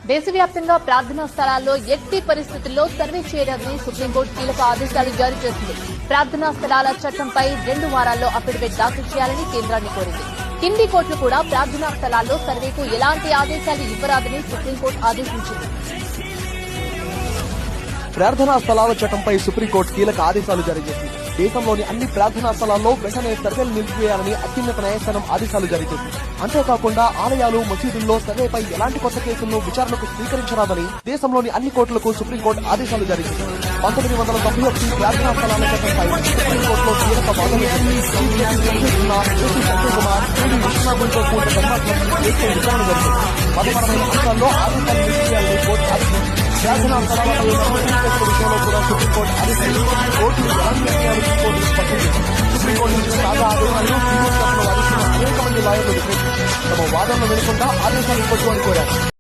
దేశవ్యాప్తంగా ప్రార్థనా స్థలాల్లో ఎట్టి పరిస్థితుల్లో సర్వే చేయడాన్ని సుప్రీంకోర్టు కీలక ఆదేశాలు జారీ చేసింది. ప్రార్థనా స్థలాల చట్టంపై 2 వారాల్లో అఫిడవిట్ దాఖలు చేయాలని కేంద్రాన్ని కోరింది. కింది కోర్టులు కూడా ప్రార్థనా స్థలాల్లో సర్వేకు ఎలాంటి ఆదేశాలు ఇవ్వరాదని సుప్రీంకోర్టు ఆదేశించింది. ప్రార్థనా స్థలాల చట్టంపై సుప్రీంకోర్టు కీలక ఆదేశాలు జారీ చేసింది. దేశంలోని అన్ని ప్రార్థనా స్థలాల్లో వెంటనే సర్వేలు నిలిపివేయాలని అత్యున్నత న్యాయస్థానం ఆదేశాలు జారీ చేసింది. అంతేకాకుండా ఆలయాలు, మసీదుల్లో సర్వేపై ఎలాంటి కొత్త కేసులను విచారణకు స్వీకరించరాదని దేశంలోని అన్ని కోర్టులకు సుప్రీంకోర్టు ఆదేశాలు జారీ చేసింది. 1991 ప్రార్థనా స్థలాల చట్టంపై సుప్రీంకోర్టులో కీలక వాదనలు విచారణ జరిగింది. మతపరమైన అంశాల్లో ఆదేశాలు నిలిపివేయాలని కోర్టు ఆదేశించింది. ప్రార్థనా స్థలాలపై విషయంలో కూడా సుప్రీంకోర్టు ఆదేశాలు కోర్టు ఎలాంటి నిర్ణయాలు తీసుకోవాలని స్పష్టం చేసింది. సుప్రీంకోర్టు ఇచ్చిన తాజా ఆదేశాలను వాదిస్తున్న అనేక మంది లాయర్లు తమ వాదనలు వినకుండా ఆదేశాలు ఇవ్వచ్చు అని కోరారు.